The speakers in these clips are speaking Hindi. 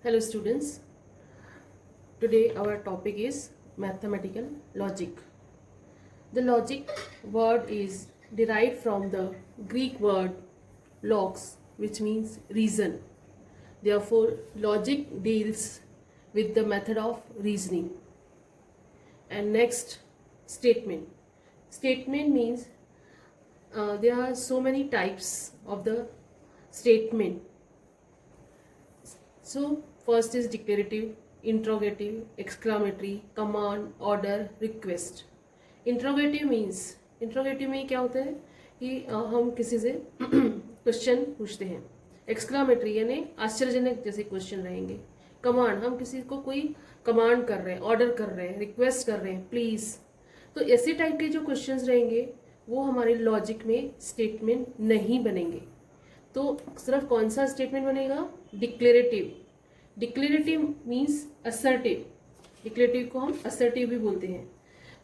Hello students, today our topic is mathematical logic. The logic word is derived from the Greek word logos, which means reason. Therefore, logic deals with the method of reasoning. And next, statement. Statement means there are so many types of the statement. So first is declarative, interrogative, exclamatory, command, order, request. Interrogative में क्या होता है कि हम किसी से क्वेश्चन पूछते हैं. एक्सक्लामेटरी यानी आश्चर्यजनक जैसे क्वेश्चन रहेंगे. कमांड, हम किसी को कोई कमांड कर रहे हैं, ऑर्डर कर रहे हैं, रिक्वेस्ट कर रहे हैं, प्लीज. तो ऐसे टाइप के जो क्वेश्चंस रहेंगे वो हमारे लॉजिक में स्टेटमेंट नहीं बनेंगे. तो सिर्फ कौन सा स्टेटमेंट बनेगा? Declarative. Declarative means assertive. Declarative को हम असर्टिव भी बोलते हैं.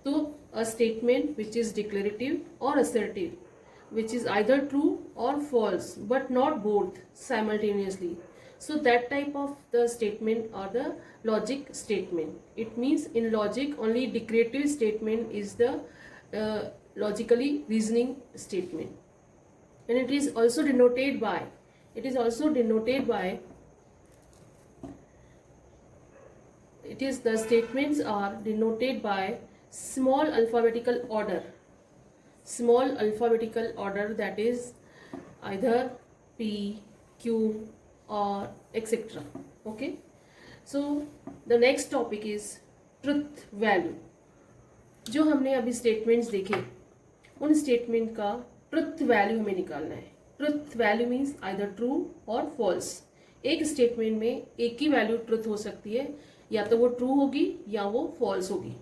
तो a statement which is declarative और assertive, which is either true or false but not both simultaneously. So that type of the statement are the logic statement. It means in logic only declarative statement is the logically reasoning statement, and it is also denoted by the statements are denoted by small alphabetical order, that is either P, Q or etc. Okay, so the next topic is truth value. जो हमने अभी स्टेटमेंट्स देखे उन स्टेटमेंट का ट्रुथ वैल्यू हमें निकालना है. Truth value means either true और फॉल्स. एक स्टेटमेंट में एक ही वैल्यू ट्रुथ हो सकती है, या तो वो ट्रू होगी या वो फॉल्स होगी.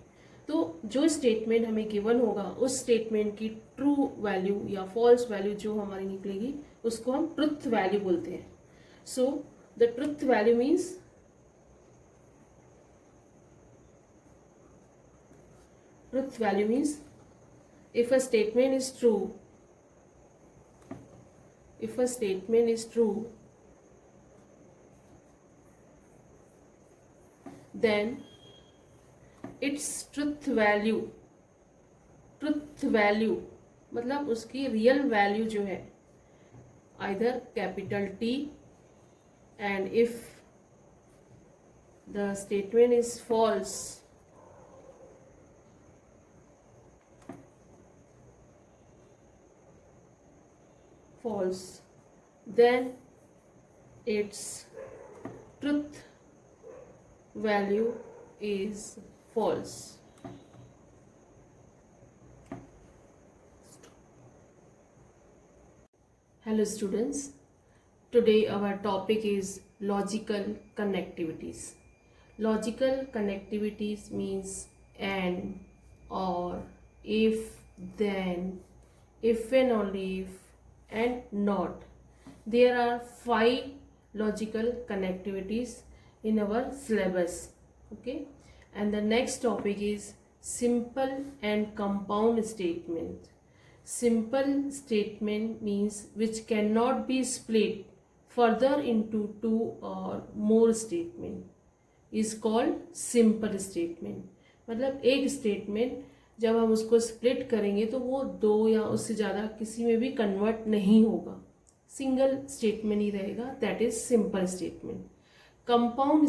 तो जो स्टेटमेंट हमें गिवन होगा उस स्टेटमेंट की ट्रू वैल्यू या फॉल्स वैल्यू जो हमारी निकलेगी उसको हम ट्रुथ वैल्यू बोलते हैं. So the truth value means if a statement is true, then its truth value मतलब उसकी रियल वैल्यू जो है either capital T, and if the statement is false, then its truth value is false. Hello students, today our topic is logical connectivities. Logical connectivities means and, or, if, then, if and only if, and not. There are 5 logical connectivities in our syllabus. Okay, and the next topic is simple and compound statement. Simple statement means which cannot be split further into 2 or more statement is called simple statement. मतलब एक स्टेटमेंट जब हम उसको स्प्लिट करेंगे तो वो 2 या उससे ज़्यादा किसी में भी कन्वर्ट नहीं होगा, सिंगल स्टेटमेंट ही रहेगा. That is simple statement. Compound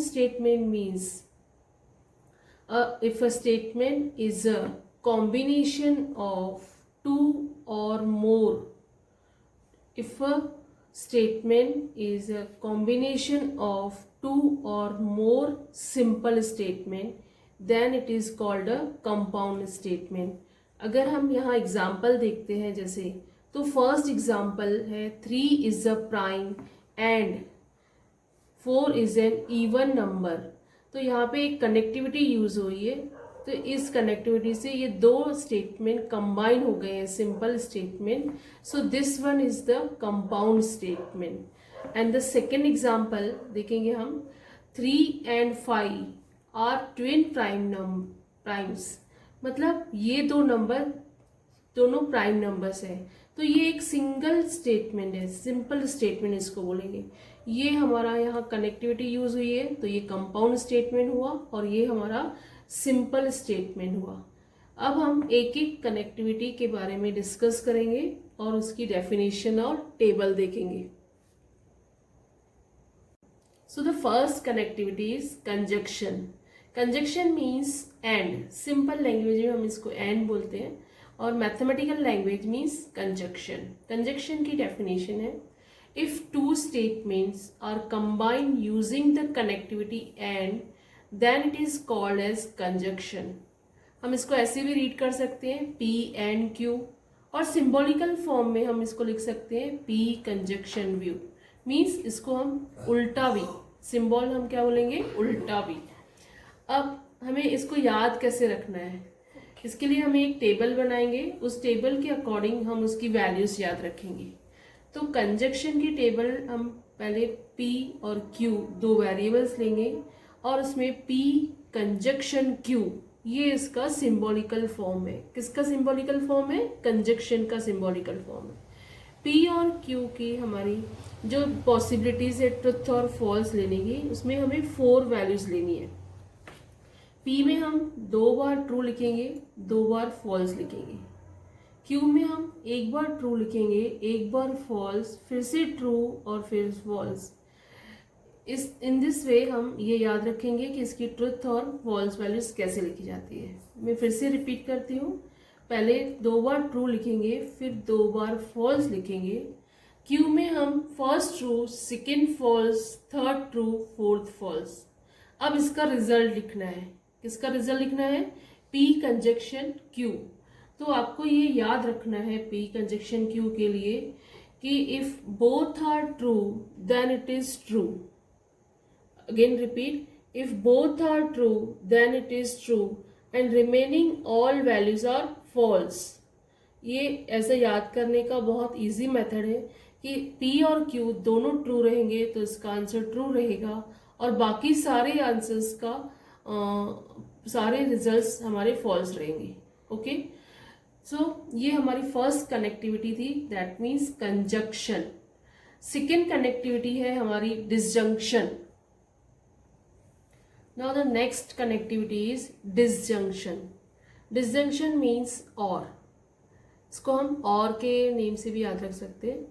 statement means if a statement is a combination of 2 or more. If a statement is a combination of 2 or more simple statement, then it is called a compound statement. अगर हम यहाँ एग्जाम्पल देखते हैं जैसे, तो फर्स्ट एग्जाम्पल है 3 is a prime and 4 is an even number. तो यहाँ पे एक कनेक्टिविटी यूज हुई है, तो इस कनेक्टिविटी से ये 2 स्टेटमेंट कंबाइन हो गए हैं, simple statement. So this one is the compound statement. And the second example देखेंगे हम, 3 and 5 आर ट्विन प्राइम्स. मतलब ये 2 नंबर दोनों प्राइम नंबर्स हैं. तो ये एक सिंगल स्टेटमेंट है, सिंपल स्टेटमेंट इसको बोलेंगे। ये हमारा यहाँ कनेक्टिविटी यूज हुई है तो ये कंपाउंड स्टेटमेंट हुआ और ये हमारा सिंपल स्टेटमेंट हुआ। अब हम एक एक कनेक्टिविटी के बारे में डिस्कस करेंगे और उसकी डेफिनेशन और टेबल देखेंगे। So the first connectivity is conjunction. Conjunction means and. Simple language में हम इसको एंड बोलते हैं और mathematical language means conjunction. Conjunction की डेफिनेशन है, if two statements are combined using the connectivity and then it is called as conjunction. हम इसको ऐसे भी रीड कर सकते हैं P एंड Q, और सिंबॉलिकल फॉर्म में हम इसको लिख सकते हैं P कंजक्शन व्यू। मीन्स इसको हम उल्टा भी, सिंबल हम क्या बोलेंगे, उल्टा भी। अब हमें इसको याद कैसे रखना है, इसके लिए हम एक टेबल बनाएंगे, उस टेबल के अकॉर्डिंग हम उसकी वैल्यूज याद रखेंगे। तो कंजक्शन की टेबल हम पहले P और Q दो वेरिएबल्स लेंगे और उसमें P कंजक्शन Q ये इसका सिंबॉलिकल फॉर्म है। किसका सिंबॉलिकल फॉर्म है, कंजक्शन का सिंबॉलिकल फॉर्म है। P और Q की हमारी जो पॉसिबिलिटीज है ट्रुथ और फॉल्स लेने की, उसमें हमें 4 वैल्यूज लेनी है। P में हम 2 बार ट्रू लिखेंगे, 2 बार फॉल्स लिखेंगे। Q में हम 1 बार ट्रू लिखेंगे, 1 बार फॉल्स, फिर से ट्रू और फिर फॉल्स। इन दिस वे हम ये याद रखेंगे कि इसकी ट्रुथ और फॉल्स वैल्यूज कैसे लिखी जाती है। मैं फिर से रिपीट करती हूँ, पहले 2 बार ट्रू लिखेंगे, फिर 2 बार फॉल्स लिखेंगे। Q में हम first true, second false, third true, fourth false. अब इसका रिजल्ट लिखना है। किसका रिजल्ट लिखना है, P कंजक्शन Q। तो आपको ये याद रखना है P कंजक्शन Q के लिए कि if both are true then it is true. Again repeat, if both are true then it is true and remaining all values are false. ये ऐसे याद करने का बहुत इजी मेथड है कि P और Q दोनों ट्रू रहेंगे तो इसका आंसर ट्रू रहेगा और बाकी सारे आंसर्स का सारे रिजल्ट्स हमारे फॉल्स रहेंगे। ओके, सो ये हमारी फर्स्ट कनेक्टिविटी थी, that means conjunction. Second connectivity है हमारी disjunction. Now the next connectivity is disjunction. Disjunction means और, इसको हम और के नेम से भी याद रख सकते हैं।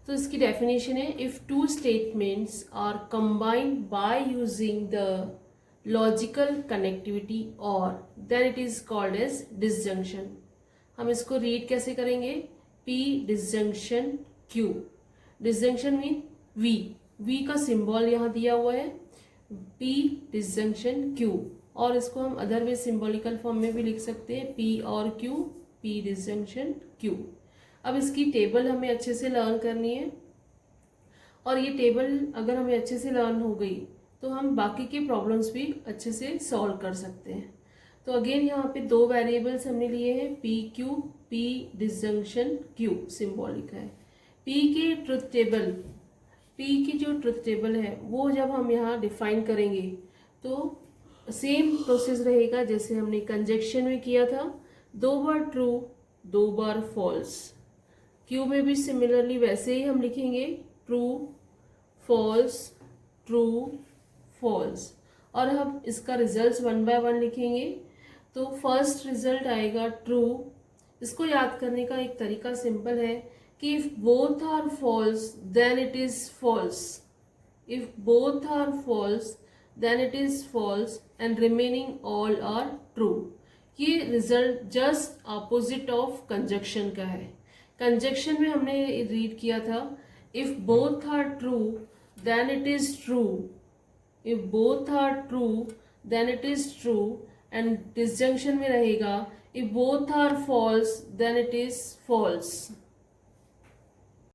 तो इसकी डेफिनेशन है, if two statements are combined by using the logical connectivity or then it is called as disjunction. हम इसको रीड कैसे करेंगे, P disjunction Q। Disjunction mean V का सिंबल यहाँ दिया हुआ है, P डिसजंक्शन Q। और इसको हम अदर वे सिंबॉलिकल फॉर्म में भी लिख सकते हैं, P और Q, P डिसजंक्शन Q। अब इसकी टेबल हमें अच्छे से लर्न करनी है और ये टेबल अगर हमें अच्छे से लर्न हो गई तो हम बाकी के प्रॉब्लम्स भी अच्छे से सॉल्व कर सकते हैं। तो अगेन यहाँ पे 2 वेरिएबल्स हमने लिए हैं, PQ, P disjunction Q symbolic है। P की ट्रुथ टेबल, P की जो ट्रुथ टेबल है वो जब हम यहाँ डिफाइन करेंगे तो सेम प्रोसेस रहेगा जैसे हमने कंजक्शन में किया था, 2 बार ट्रू, 2 बार फॉल्स। Q में भी सिमिलरली वैसे ही हम लिखेंगे, ट्रू, फॉल्स, ट्रू, फॉल्स। और हम इसका रिजल्ट्स 1 बाय 1 लिखेंगे। तो फर्स्ट रिजल्ट आएगा ट्रू। इसको याद करने का एक तरीका सिंपल है कि if both are false then it is false. If both are false then it is false and remaining all are true. ये result just opposite of conjunction का है। कंजक्शन में हमने रीड किया था, if both are true then it is true, if both are true then it is true, and disjunction में रहेगा if both are false then it is false।